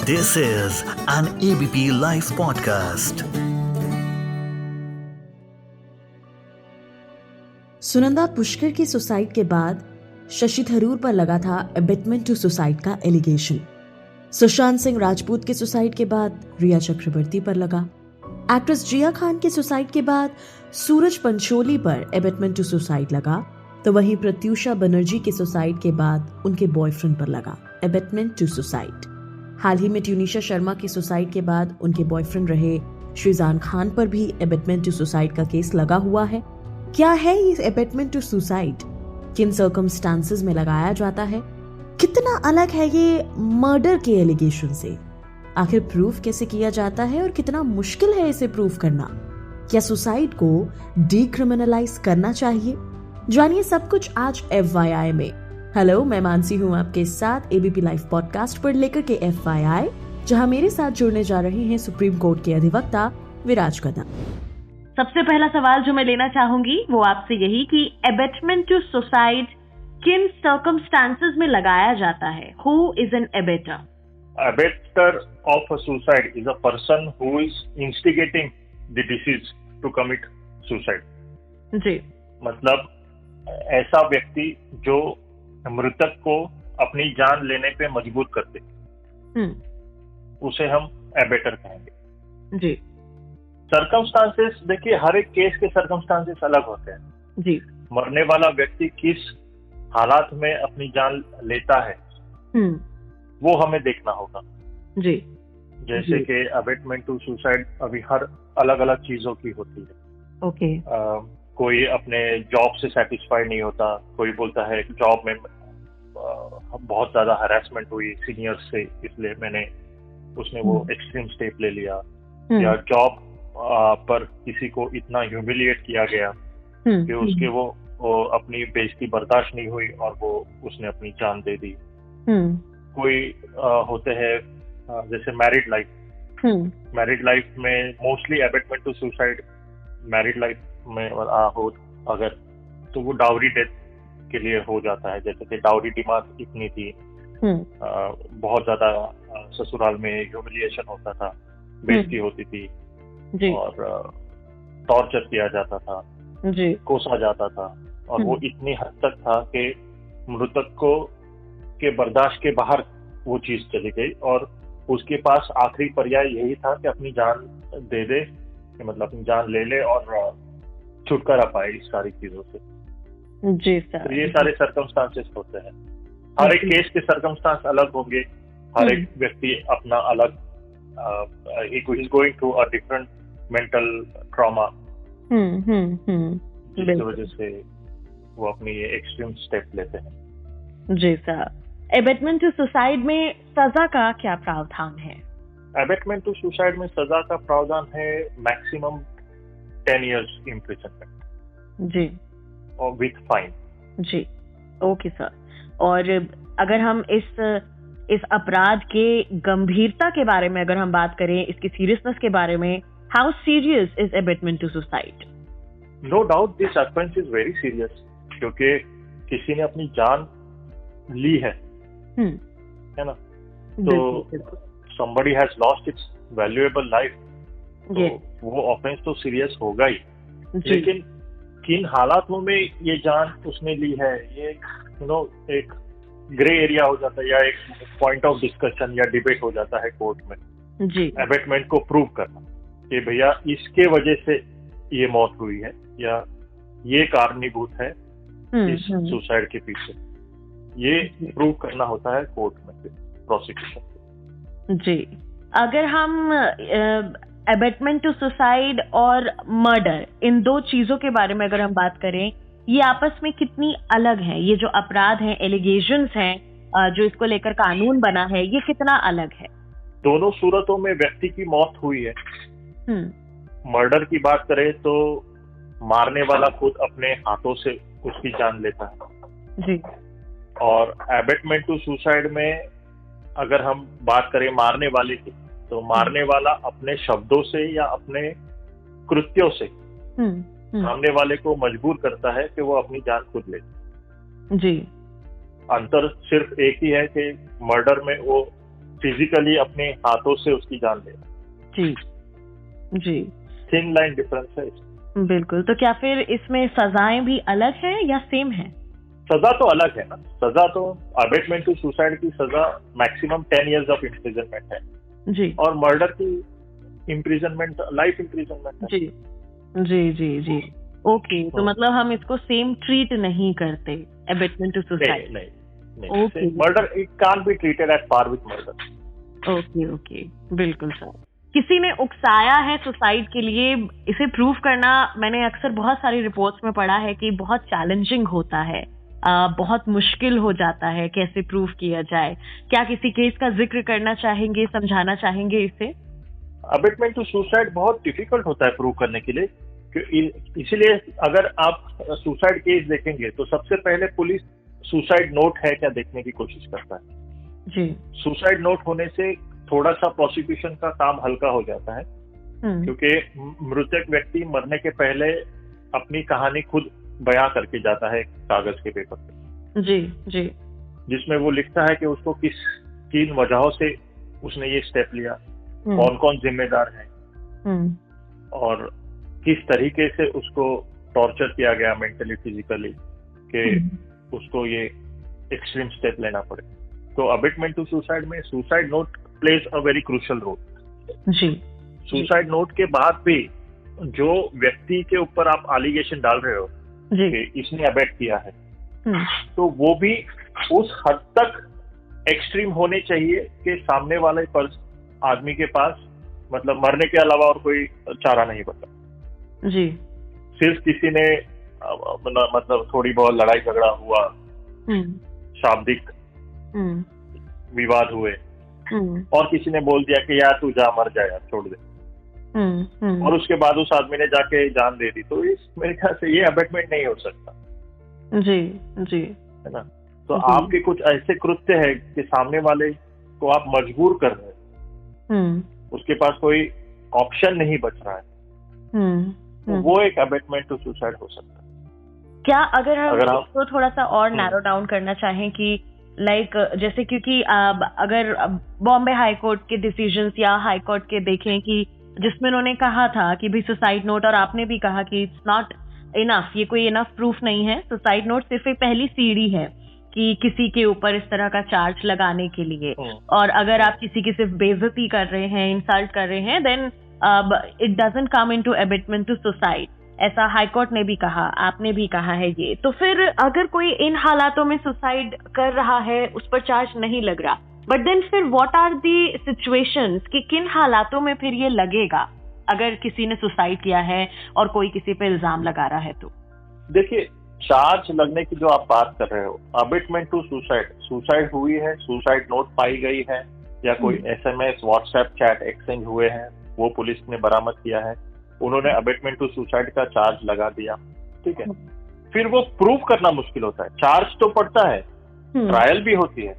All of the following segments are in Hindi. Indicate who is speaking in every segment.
Speaker 1: This is an ABP Life podcast.
Speaker 2: Sunanda Pushkar की सुसाइड के बाद शशि थरूर पर लगा था अबेटमेंट टू सुसाइड का एलिगेशन। सुशांत सिंह राजपूत के सुसाइड के बाद रिया चक्रवर्ती पर लगा। एक्ट्रेस जिया खान के सुसाइड के बाद सूरज पंचोली पर अबेटमेंट टू सुसाइड लगा, तो वहीं प्रत्यूषा बनर्जी के सुसाइड के बाद उनके बॉयफ्रेंड पर लगा अबेटमेंट टू सुसाइड। हाल ही में ट्यूनिशा शर्मा के सुसाइड के बाद उनके बॉयफ्रेंड रहे श्रीजान खान पर भी अबेटमेंट टू सुसाइड का केस लगा हुआ है। क्या है ये अबेटमेंट टू सुसाइड? किन सर्कमस्टांसेस में लगाया जाता है? कितना अलग है ये मर्डर के एलिगेशन से? आखिर प्रूफ कैसे किया जाता है और कितना मुश्किल है इसे प्रूफ करना? क्या सुसाइड को डीक्रिमिनलाइज करना चाहिए? जानिए सब कुछ आज FYI में। हेलो, मैं मानसी हूँ आपके साथ ABP लाइव पॉडकास्ट पर लेकर के FYI, जहाँ मेरे साथ जुड़ने जा रहे हैं सुप्रीम कोर्ट के अधिवक्ता विराज कदम। सबसे पहला सवाल जो मैं लेना चाहूंगी वो आपसे यही कि अबेटमेंट टू सुसाइड किन सर्कमस्टांसेस में लगाया जाता है? Who is an abettor?
Speaker 3: Abetter of a suicide is a person who is instigating the deceased to commit suicide.
Speaker 2: जी,
Speaker 3: मतलब ऐसा व्यक्ति जो मृतक को अपनी जान लेने पे मजबूर करते, उसे हम एबेटर कहेंगे।
Speaker 2: जी,
Speaker 3: सर्कमस्टांसेस देखिए, हर एक केस के सर्कमस्टांसेस अलग होते हैं।
Speaker 2: जी,
Speaker 3: मरने वाला व्यक्ति किस हालात में अपनी जान लेता है वो हमें देखना होगा।
Speaker 2: जी,
Speaker 3: जैसे कि अबेटमेंट टू सुसाइड अभी हर अलग अलग चीजों की होती है।
Speaker 2: ओके,
Speaker 3: कोई अपने जॉब से सेटिस्फाई नहीं होता, कोई बोलता है जॉब में बहुत ज्यादा हरासमेंट हुई सीनियर से, इसलिए उसने वो एक्सट्रीम स्टेप ले लिया, या जॉब पर किसी को इतना ह्यूमिलिएट किया गया कि उसके वो अपनी बेइज्जती बर्दाश्त नहीं हुई और उसने अपनी जान दे दी। कोई होते हैं जैसे मैरिड लाइफ में mostly abetment to suicide married life में हो अगर, तो वो डाउरी डेथ के लिए हो जाता है। जैसे कि डाउरी डिमांड इतनी थी, बहुत ज्यादा ससुराल में ह्यूमिलिएशन होता था, बेइज्जती होती थी और टॉर्चर किया जाता था, कोसा जाता था, और वो इतनी हद तक था कि मृतक को के बर्दाश्त के बाहर वो चीज चली गई और उसके पास आखिरी पर्याय यही था कि अपनी जान दे दे, मतलब अपनी जान ले ले और छुटकारा पाए इस सारी चीजों से।
Speaker 2: जी सर,
Speaker 3: तो ये सारे सर्कमस्टांसेस होते हैं। हर एक केस के सर्कमस्टांस अलग होंगे, हर एक व्यक्ति अपना अलग is going through a different mental trauma, जिसकी वजह से वो अपनी एक्सट्रीम स्टेप लेते हैं।
Speaker 2: जी सर, अबेटमेंट टू सुसाइड में सजा का क्या प्रावधान है?
Speaker 3: अबेटमेंट टू सुसाइड में सजा का प्रावधान है मैक्सिमम 10 years इम्प्रिजनमेंट
Speaker 2: जी,
Speaker 3: और विथ फाइन।
Speaker 2: जी, ओके सर। और अगर हम इस अपराध के गंभीरता के बारे में अगर हम बात करें, इसकी सीरियसनेस के बारे में, how serious is abetment to suicide?
Speaker 3: No doubt this offence is very serious, क्योंकि किसी ने अपनी जान ली है ना, तो somebody has lost its valuable life, तो वो ऑफेंस तो सीरियस होगा ही। लेकिन किन हालातों में ये जान उसने ली है, ये एक ग्रे एरिया हो जाता है या एक पॉइंट ऑफ डिस्कशन या डिबेट हो जाता है कोर्ट में।
Speaker 2: जी,
Speaker 3: अबेटमेंट को प्रूव करना कि भैया इसके वजह से ये मौत हुई है या ये कारणीभूत है इस सुसाइड के पीछे, ये प्रूव करना होता है कोर्ट में प्रोसिक्यूशन।
Speaker 2: जी, अगर हम अबेटमेंट टू सुसाइड और मर्डर, इन दो चीजों के बारे में अगर हम बात करें, ये आपस में कितनी अलग हैं? ये जो अपराध हैं, एलिगेशंस हैं, जो इसको लेकर कानून बना है, ये कितना अलग है?
Speaker 3: दोनों सूरतों में व्यक्ति की मौत हुई है। मर्डर की बात करें तो मारने वाला खुद अपने हाथों से उसकी जान लेता है
Speaker 2: जी,
Speaker 3: और अबेटमेंट टू सुसाइड में अगर हम बात करें मारने वाले की, तो मारने वाला अपने शब्दों से या अपने कृत्यों से सामने वाले को मजबूर करता है कि वो अपनी जान खुद ले।
Speaker 2: जी,
Speaker 3: अंतर सिर्फ एक ही है कि मर्डर में वो फिजिकली अपने हाथों से उसकी जान लेना।
Speaker 2: जी जी
Speaker 3: थिन लाइन डिफरेंस है इसमें।
Speaker 2: बिल्कुल। तो क्या फिर इसमें सजाएं भी अलग हैं या सेम है?
Speaker 3: सजा तो अलग है ना। सजा तो अबेटमेंट टू सुसाइड की सजा मैक्सिमम 10 years ऑफ इम्प्रिजनमेंट है
Speaker 2: जी
Speaker 3: और मर्डर की इम्प्रिजनमेंट लाइफ इम्प्रिजनमेंट है।
Speaker 2: जी जी जी जी ओके। तो मतलब हम इसको सेम ट्रीट नहीं करते अबेटमेंट टू सुसाइड?
Speaker 3: नहीं
Speaker 2: Okay.
Speaker 3: Murder it can't be treated at par with murder.
Speaker 2: Okay okay बिल्कुल सर। किसी ने उकसाया है सुसाइड के लिए, इसे प्रूव करना मैंने अक्सर बहुत सारी रिपोर्ट्स में पढ़ा है कि बहुत चैलेंजिंग होता है, बहुत मुश्किल हो जाता है कैसे प्रूव किया जाए। क्या किसी केस का जिक्र करना चाहेंगे, समझाना चाहेंगे इसे?
Speaker 3: अबेटमेंट टू सुसाइड बहुत डिफिकल्ट होता है प्रूव करने के लिए, इसीलिए अगर आप सुसाइड केस देखेंगे तो सबसे पहले पुलिस सुसाइड नोट है क्या देखने की कोशिश करता है
Speaker 2: जी।
Speaker 3: सुसाइड नोट होने से थोड़ा सा प्रोसिक्यूशन का काम हल्का हो जाता है, क्योंकि मृतक व्यक्ति मरने के पहले अपनी कहानी खुद बयां करके जाता है कागज के पेपर पे।
Speaker 2: जी जी
Speaker 3: जिसमें वो लिखता है कि उसको किन वजहों से उसने ये स्टेप लिया, कौन कौन जिम्मेदार है और किस तरीके से उसको टॉर्चर किया गया मेंटली फिजिकली कि उसको ये एक्सट्रीम स्टेप लेना पड़े। तो अबेटमेंट टू सुसाइड में suicide note plays a very crucial role
Speaker 2: जी।
Speaker 3: सुसाइड नोट के बाद भी जो व्यक्ति के ऊपर आप एलिगेशन डाल रहे हो
Speaker 2: जी
Speaker 3: कि इसने अबेट किया है, तो वो भी उस हद तक एक्सट्रीम होने चाहिए कि सामने वाले आदमी के पास मतलब मरने के अलावा और कोई चारा नहीं बचा।
Speaker 2: जी।
Speaker 3: सिर्फ किसी ने मतलब थोड़ी बहुत लड़ाई झगड़ा हुआ, शाब्दिक विवाद हुए और किसी ने बोल दिया कि यार तू जा, मर जा यार, छोड़ दे, और उसके बाद उस आदमी ने जाके जान दे दी, तो इस मेरे ख्याल से ये अबेटमेंट नहीं हो सकता।
Speaker 2: जी जी
Speaker 3: है ना। तो आपके कुछ ऐसे कृत्य है कि सामने वाले को आप मजबूर कर रहे हैं, उसके पास कोई ऑप्शन नहीं बच रहा है, तो वो एक अबेटमेंट टू सुसाइड हो सकता है।
Speaker 2: क्या अगर हम इसको थोड़ा सा और नैरो डाउन करना चाहें कि लाइक जैसे क्योंकि अगर बॉम्बे हाई कोर्ट के डिसीजंस या हाई कोर्ट के देखें कि जिसमें उन्होंने कहा था कि भी सुसाइड नोट, और आपने भी कहा कि इट्स नॉट इनफ, ये कोई इनफ प्रूफ नहीं है, सुसाइड नोट सिर्फ एक पहली सीढ़ी है कि किसी के ऊपर इस तरह का चार्ज लगाने के लिए, और अगर आप किसी की सिर्फ बेइज्जती कर रहे हैं, इंसल्ट कर रहे हैं, then it doesn't come into abetment to suicide. ऐसा हाई कोर्ट ने भी कहा, आपने भी कहा है ये। तो फिर अगर कोई इन हालातों में सुसाइड कर रहा है, उस पर चार्ज नहीं लग रहा, बट देन फिर व्हाट आर दी सिचुएशंस कि किन हालातों में फिर ये लगेगा अगर किसी ने सुसाइड किया है और कोई किसी पे इल्जाम लगा रहा है? तो देखिए,
Speaker 3: चार्ज लगने की जो आप बात कर रहे हो, अबेटमेंट टू सुसाइड हुई है, सुसाइड नोट पाई गई है, या कोई SMS व्हाट्सएप चैट एक्सचेंज हुए हैं, वो पुलिस ने बरामद किया है, उन्होंने अबेटमेंट टू सुसाइड का चार्ज लगा दिया, ठीक है। फिर वो प्रूव करना मुश्किल होता है। चार्ज तो पड़ता है, ट्रायल भी होती है,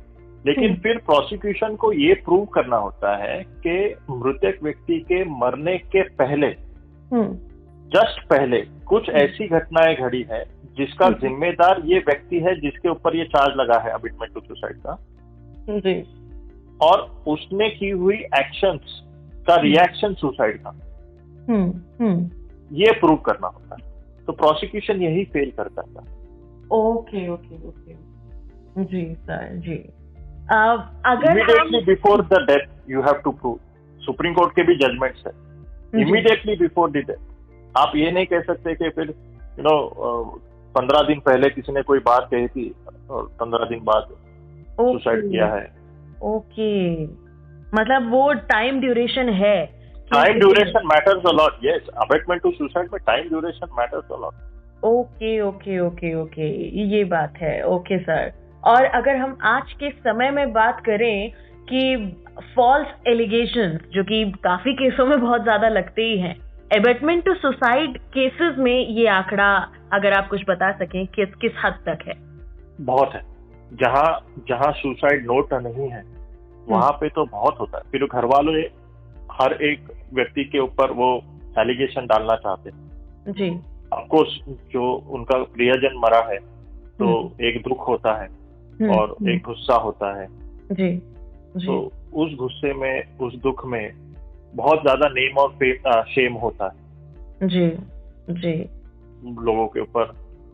Speaker 3: लेकिन फिर प्रोसिक्यूशन को ये प्रूव करना होता है कि मृतक व्यक्ति के मरने के पहले, जस्ट पहले कुछ ऐसी घटनाएं घड़ी है जिसका जिम्मेदार ये व्यक्ति है जिसके ऊपर ये चार्ज लगा है अबेटमेंट टू सुसाइड का, और उसने की हुई एक्शंस का रिएक्शन सुसाइड का, ये प्रूव करना होता है। तो प्रोसिक्यूशन यही फेल करता था।
Speaker 2: ओके ओके ओके जी सर जी। अगर
Speaker 3: immediately before the death you have to prove, supreme court के भी जजमेंट्स है, इमीडिएटली बिफोर द डेथ। आप ये नहीं कह सकते कि फिर 15 दिन पहले किसी ने कोई बात कही थी और 15 दिन बाद सुसाइड किया है।
Speaker 2: ओके, मतलब वो टाइम ड्यूरेशन है।
Speaker 3: Time duration matters a lot. Yes, abetment to suicide में time duration matters a lot.
Speaker 2: Okay okay okay okay, ये बात है। Okay sir. और अगर हम आज के समय में बात करें कि फॉल्स एलिगेशंस, जो कि काफी केसों में बहुत ज्यादा लगते ही हैं, अबेटमेंट टू सुसाइड केसेस में ये आंकड़ा अगर आप कुछ बता सकें किस हद तक है?
Speaker 3: बहुत है। जहाँ सुसाइड नोट नहीं है वहां पे तो बहुत होता है। फिर घर वालों हर एक व्यक्ति के ऊपर वो एलिगेशन डालना चाहते हैं जी। ऑफकोर्स जो उनका प्रियजन मरा है तो एक दुख होता है और एक गुस्सा होता है जी। तो उस गुस्से में, उस दुख में बहुत ज्यादा नेम और शेम होता है
Speaker 2: जी जी।
Speaker 3: लोगों के ऊपर,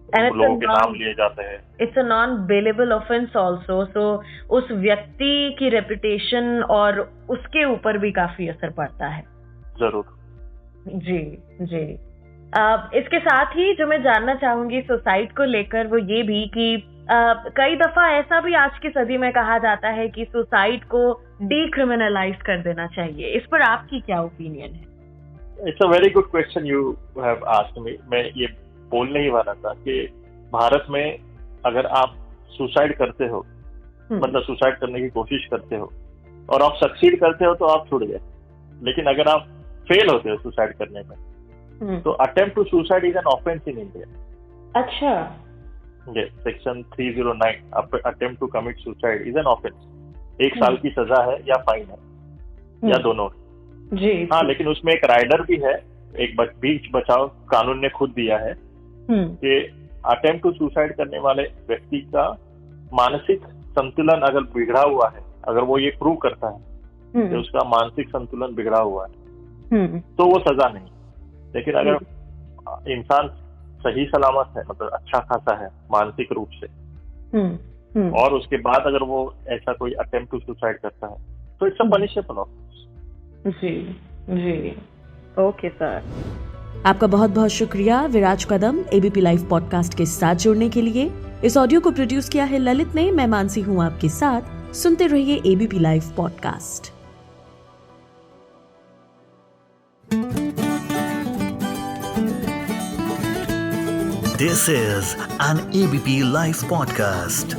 Speaker 2: And it's
Speaker 3: लोगों
Speaker 2: a
Speaker 3: के नाम लिए जाते हैं।
Speaker 2: It's a non bailable offence also, so उस व्यक्ति की रेपुटेशन और उसके ऊपर भी काफी असर पड़ता है।
Speaker 3: जरूर।
Speaker 2: जी जी। इसके साथ ही जो मैं जानना चाहूंगी सुसाइड को लेकर वो ये भी कि कई दफा ऐसा भी आज की सदी में कहा जाता है कि सुसाइड को डीक्रिमिनलाइज कर देना चाहिए, इस पर आपकी क्या ओपिनियन है?
Speaker 3: It's a very good question you have asked me. मैं ये बोलने ही वाला था कि भारत में अगर आप सुसाइड करते हो, मतलब सुसाइड करने की कोशिश करते हो और आप सक्सीड करते हो तो आप छूट गए, लेकिन अगर आप फेल होते हो सुसाइड करने में तो attempt to suicide is an offence in India.
Speaker 2: अच्छा।
Speaker 3: Section 309 attempt to commit suicide is an offence. 1 साल की सजा है या फाइन है या दोनों।
Speaker 2: जी।
Speaker 3: हाँ, लेकिन उसमें एक राइडर भी है, एक बीच बचाव कानून ने खुद दिया है कि अटेम्प्ट टू सुसाइड करने वाले व्यक्ति का मानसिक संतुलन अगर बिगड़ा हुआ है, अगर वो ये प्रूव करता है कि उसका मानसिक संतुलन बिगड़ा हुआ है तो वो सजा नहीं। लेकिन अगर इंसान सही सलामत है, मतलब अच्छा खासा है मानसिक रूप से, और उसके बाद अगर वो ऐसा कोई अटेम्प्ट टू सुसाइड करता है तो इट्स अ पनिशेबल ऑफेंस।
Speaker 2: जी जी। ओके सर, आपका बहुत बहुत शुक्रिया विराज कदम एबीपी लाइव पॉडकास्ट के साथ जुड़ने के लिए। इस ऑडियो को प्रोड्यूस किया है ललित ने, मैं मानसी हूँ आपके साथ। सुनते रहिए ABP live podcast.
Speaker 1: This is an ABP Life podcast.